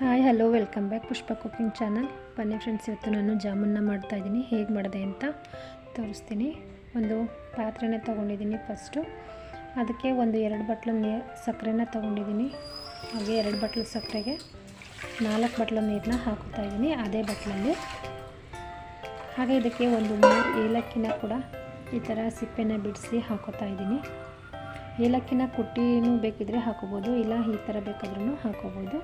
Hi hello welcome back ಪುಷ್ಪ cooking channel. ಬನ್ನಿ friends, ಇವತ್ತು ನಾನು ಜಾಮೂನ್ನ ಮಾಡ್ತಾಯಿದ್ದೀನಿ. ಹೇಗೆ ಮಾಡಿದೆ ಅಂತ ತೋರಿಸ್ತೀನಿ. ಒಂದು ಪಾತ್ರೆನೇ ತೊಗೊಂಡಿದ್ದೀನಿ. ಫಸ್ಟು ಅದಕ್ಕೆ ಒಂದು 2 ಬಟ್ಲು ಸಕ್ಕರೆನ ತೊಗೊಂಡಿದ್ದೀನಿ. ಹಾಗೆ 2 ಬಟ್ಲು ಸಕ್ಕರೆಗೆ 4 ಬಟ್ಲು ನೀರನ್ನ ಹಾಕ್ತಾಯಿದ್ದೀನಿ ಅದೇ ಬಟ್ಲಲ್ಲಿ. ಹಾಗೆ ಇದಕ್ಕೆ ಒಂದು 3 ಏಲಕ್ಕಿನ ಕೂಡ ಈ ಥರ ಸಿಪ್ಪೆನ ಬಿಡಿಸಿ ಹಾಕೋತಾಯಿದ್ದೀನಿ. ಏಲಕ್ಕಿನ ಕುಟ್ಟಿನೂ ಬೇಕಿದ್ರೆ ಹಾಕೋಬೋದು, ಇಲ್ಲ ಈ ಥರ ಬೇಕಾದ್ರೂ ಹಾಕೋಬೋದು.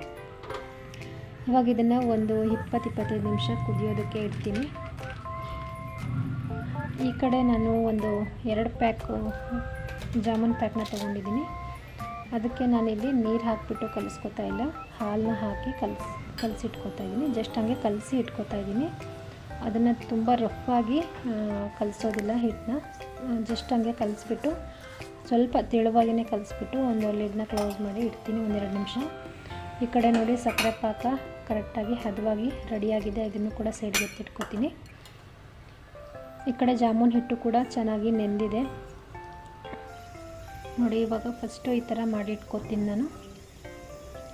ಇವಾಗ ಇದನ್ನು ಒಂದು 20-25 ನಿಮಿಷ ಕುದಿಯೋದಕ್ಕೆ ಇಡ್ತೀನಿ. ಈ ಕಡೆ ನಾನು ಒಂದು 2 ಪ್ಯಾಕ್ ಜಾಮೂನ್ ಪ್ಯಾಕ್ನ ತೊಗೊಂಡಿದ್ದೀನಿ. ಅದಕ್ಕೆ ನಾನಿಲ್ಲಿ ನೀರು ಹಾಕಿಬಿಟ್ಟು ಕಲಿಸ್ಕೊತಾ ಇಲ್ಲ, ಹಾಲನ್ನ ಹಾಕಿ ಕಲಸಿಟ್ಕೊತಾ ಇದ್ದೀನಿ. ಜಸ್ಟ್ ಹಂಗೆ ಕಲಸಿ ಇಟ್ಕೊತಾ ಇದ್ದೀನಿ. ಅದನ್ನು ತುಂಬ ರಫಾಗಿ ಕಲಿಸೋದಿಲ್ಲ, ಹಿಟ್ಟನ್ನ ಜಸ್ಟ್ ಹಂಗೆ ಕಲಿಸ್ಬಿಟ್ಟು ಸ್ವಲ್ಪ ತೆಳುವಾಗಿಯೇ ಕಲಿಸ್ಬಿಟ್ಟು ಒಂದು ಲಿಡ್ನ ಕ್ಲೋಸ್ ಮಾಡಿ ಇಡ್ತೀನಿ 1-2 ನಿಮಿಷ. ಈ ಕಡೆ ನೋಡಿ ಸಕ್ಕರೆ ಪಾಕ ಕರೆಕ್ಟಾಗಿ ಹದವಾಗಿ ರೆಡಿಯಾಗಿದೆ. ಇದನ್ನು ಕೂಡ ಸೈಡ್ಗೆ ಎತ್ತಿಟ್ಕೊತೀನಿ. ಈ ಕಡೆ ಜಾಮೂನ್ ಹಿಟ್ಟು ಕೂಡ ಚೆನ್ನಾಗಿ ನೆಂದಿದೆ ನೋಡಿ. ಇವಾಗ ಫಸ್ಟು ಈ ಥರ ಮಾಡಿ ಇಟ್ಕೊತೀನಿ ನಾನು.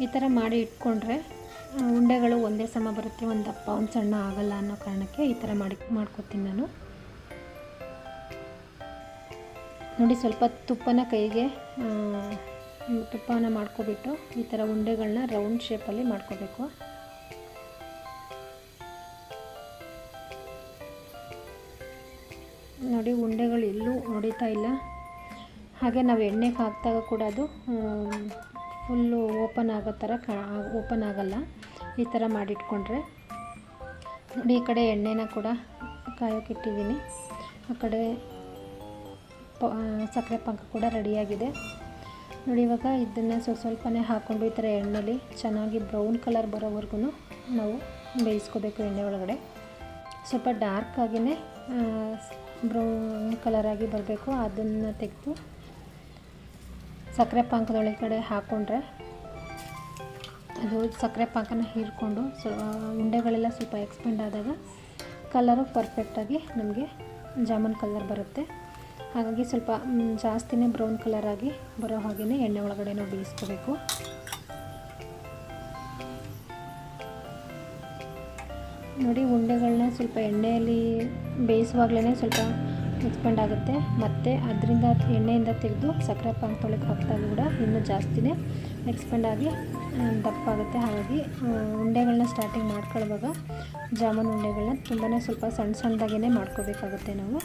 ಈ ಥರ ಮಾಡಿ ಇಟ್ಕೊಂಡ್ರೆ ಉಂಡೆಗಳು ಒಂದೇ ಸಮ ಬರುತ್ತೆ, ಒಂದು ದಪ್ಪ ಒಂದು ಸಣ್ಣ ಆಗಲ್ಲ ಅನ್ನೋ ಕಾರಣಕ್ಕೆ ಈ ಥರ ಮಾಡ್ಕೊತೀನಿ ನಾನು. ನೋಡಿ, ಸ್ವಲ್ಪ ತುಪ್ಪನ ಕೈಗೆ ತುಪ್ಪನ ಮಾಡ್ಕೊಬಿಟ್ಟು ಈ ಥರ ಉಂಡೆಗಳನ್ನ ರೌಂಡ್ ಶೇಪಲ್ಲಿ ಮಾಡ್ಕೋಬೇಕು. ನೋಡಿ, ಉಂಡೆಗಳು ಎಲ್ಲೂ ಹೊಡಿತಾ ಇಲ್ಲ. ಹಾಗೆ ನಾವು ಎಣ್ಣೆಗೆ ಹಾಕಿದಾಗ ಕೂಡ ಅದು ಫುಲ್ಲು ಓಪನ್ ಆಗೋ ಥರ ಓಪನ್ ಆಗಲ್ಲ. ಈ ಥರ ಮಾಡಿಟ್ಕೊಂಡ್ರೆ ನೋಡಿ. ಈ ಕಡೆ ಎಣ್ಣೆನ ಕೂಡ ಕಾಯೋಕ್ಕಿಟ್ಟಿದ್ದೀನಿ. ಆ ಕಡೆ ಸಕ್ಕರೆ ಪಾಕ ಕೂಡ ರೆಡಿಯಾಗಿದೆ ನೋಡಿ. ಇವಾಗ ಇದನ್ನು ಸ್ವಲ್ಪನೇ ಹಾಕ್ಕೊಂಡು ಈ ಥರ ಎಣ್ಣೆಲಿ ಚೆನ್ನಾಗಿ ಬ್ರೌನ್ ಕಲರ್ ಬರೋವರೆಗೂ ನಾವು ಬೇಯಿಸ್ಕೋಬೇಕು. ಎಣ್ಣೆ ಒಳಗಡೆ ಸ್ವಲ್ಪ ಡಾರ್ಕ್ ಆಗಿಯೇ ಬ್ರೌನ್ ಕಲರಾಗಿ ಬರಬೇಕು. ಅದನ್ನು ತೆಗೆದು ಸಕ್ಕರೆ ಪಾಕದೊಳಗಡೆ ಹಾಕ್ಕೊಂಡ್ರೆ ಅದು ಸಕ್ಕರೆ ಪಾಕನ ಹೀರ್ಕೊಂಡು ಉಂಡೆಗಳೆಲ್ಲ ಸ್ವಲ್ಪ ಎಕ್ಸ್ಪೆಂಡ್ ಆದಾಗ ಕಲರು ಪರ್ಫೆಕ್ಟಾಗಿ ನಮಗೆ ಜಾಮೂನ್ ಕಲರ್ ಬರುತ್ತೆ. ಹಾಗಾಗಿ ಸ್ವಲ್ಪ ಜಾಸ್ತಿನೇ ಬ್ರೌನ್ ಕಲರಾಗಿ ಬರೋ ಹಾಗೆಯೇ ಎಣ್ಣೆ ಒಳಗಡೆ ನಾವು ಬೇಯಿಸ್ಕೋಬೇಕು. ನೋಡಿ, ಉಂಡೆಗಳನ್ನ ಸ್ವಲ್ಪ ಎಣ್ಣೆಯಲ್ಲಿ ಬೇಯಿಸುವಾಗಲೇ ಸ್ವಲ್ಪ ಎಕ್ಸ್ಪೆಂಡ್ ಆಗುತ್ತೆ. ಮತ್ತು ಅದರಿಂದ ಎಣ್ಣೆಯಿಂದ ತೆಗೆದು ಸಕ್ಕರೆ ಪಾಕದೊಳಗೆ ಹಾಕಿದಾಗ ಕೂಡ ಇನ್ನೂ ಜಾಸ್ತಿನೇ ಎಕ್ಸ್ಪೆಂಡ್ ಆಗಿ ದಪ್ಪ ಆಗುತ್ತೆ. ಹಾಗಾಗಿ ಉಂಡೆಗಳನ್ನ ಸ್ಟಾರ್ಟಿಂಗ್ ಮಾಡ್ಕೊಳ್ಳುವಾಗ ಜಾಮೂನ್ ಉಂಡೆಗಳನ್ನ ತುಂಬಾ ಸ್ವಲ್ಪ ಸಣ್ಣದಾಗೇ ಮಾಡ್ಕೋಬೇಕಾಗುತ್ತೆ ನಾವು.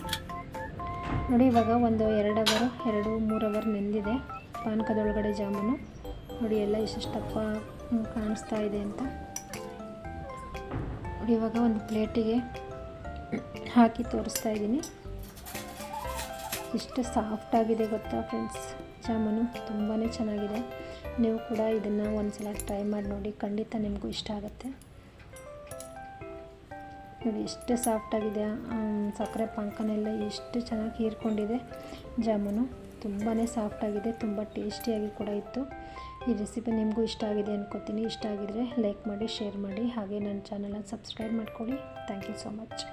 ನೋಡಿ, ಇವಾಗ ಒಂದು 2-3 ಅವರ್ ನೆಂದಿದೆ ಪಾನಕದೊಳಗಡೆ ಜಾಮೂನು. ನೋಡಿ, ಎಲ್ಲ ಇಷ್ಟು ದಪ್ಪ ಕಾಣಿಸ್ತಾ ಇದೆ ಅಂತ. ನೋಡಿ, ಇವಾಗ ಒಂದು ಪ್ಲೇಟಿಗೆ ಹಾಕಿ ತೋರಿಸ್ತಾ ಇದ್ದೀನಿ. ಇಷ್ಟು ಸಾಫ್ಟಾಗಿದೆ ಗೊತ್ತಾ ಫ್ರೆಂಡ್ಸ್, ಜಾಮೂನು ತುಂಬಾ ಚೆನ್ನಾಗಿದೆ. ನೀವು ಕೂಡ ಇದನ್ನು ಒಂದು ಸಲ ಟ್ರೈ ಮಾಡಿ ನೋಡಿ, ಖಂಡಿತ ನಿಮಗೂ ಇಷ್ಟ ಆಗುತ್ತೆ. ನೋಡಿ, ಎಷ್ಟು ಸಾಫ್ಟಾಗಿದೆ. ಸಕ್ಕರೆ ಪಾಕನೆಲ್ಲ ಎಷ್ಟು ಚೆನ್ನಾಗಿ ಹೀರ್ಕೊಂಡಿದೆ. ಜಾಮೂನು ತುಂಬಾ ಸಾಫ್ಟಾಗಿದೆ, ತುಂಬ ಟೇಸ್ಟಿಯಾಗಿ ಕೂಡ ಇತ್ತು. ಈ ರೆಸಿಪಿ ನಿಮಗೂ ಇಷ್ಟ ಆಗಿದೆ ಅಂದ್ಕೋತೀನಿ. ಇಷ್ಟ ಆಗಿದರೆ ಲೈಕ್ ಮಾಡಿ, ಶೇರ್ ಮಾಡಿ, ಹಾಗೆ ನನ್ನ ಚಾನಲನ್ನು ಸಬ್ಸ್ಕ್ರೈಬ್ ಮಾಡ್ಕೊಳ್ಳಿ. Thank you so much.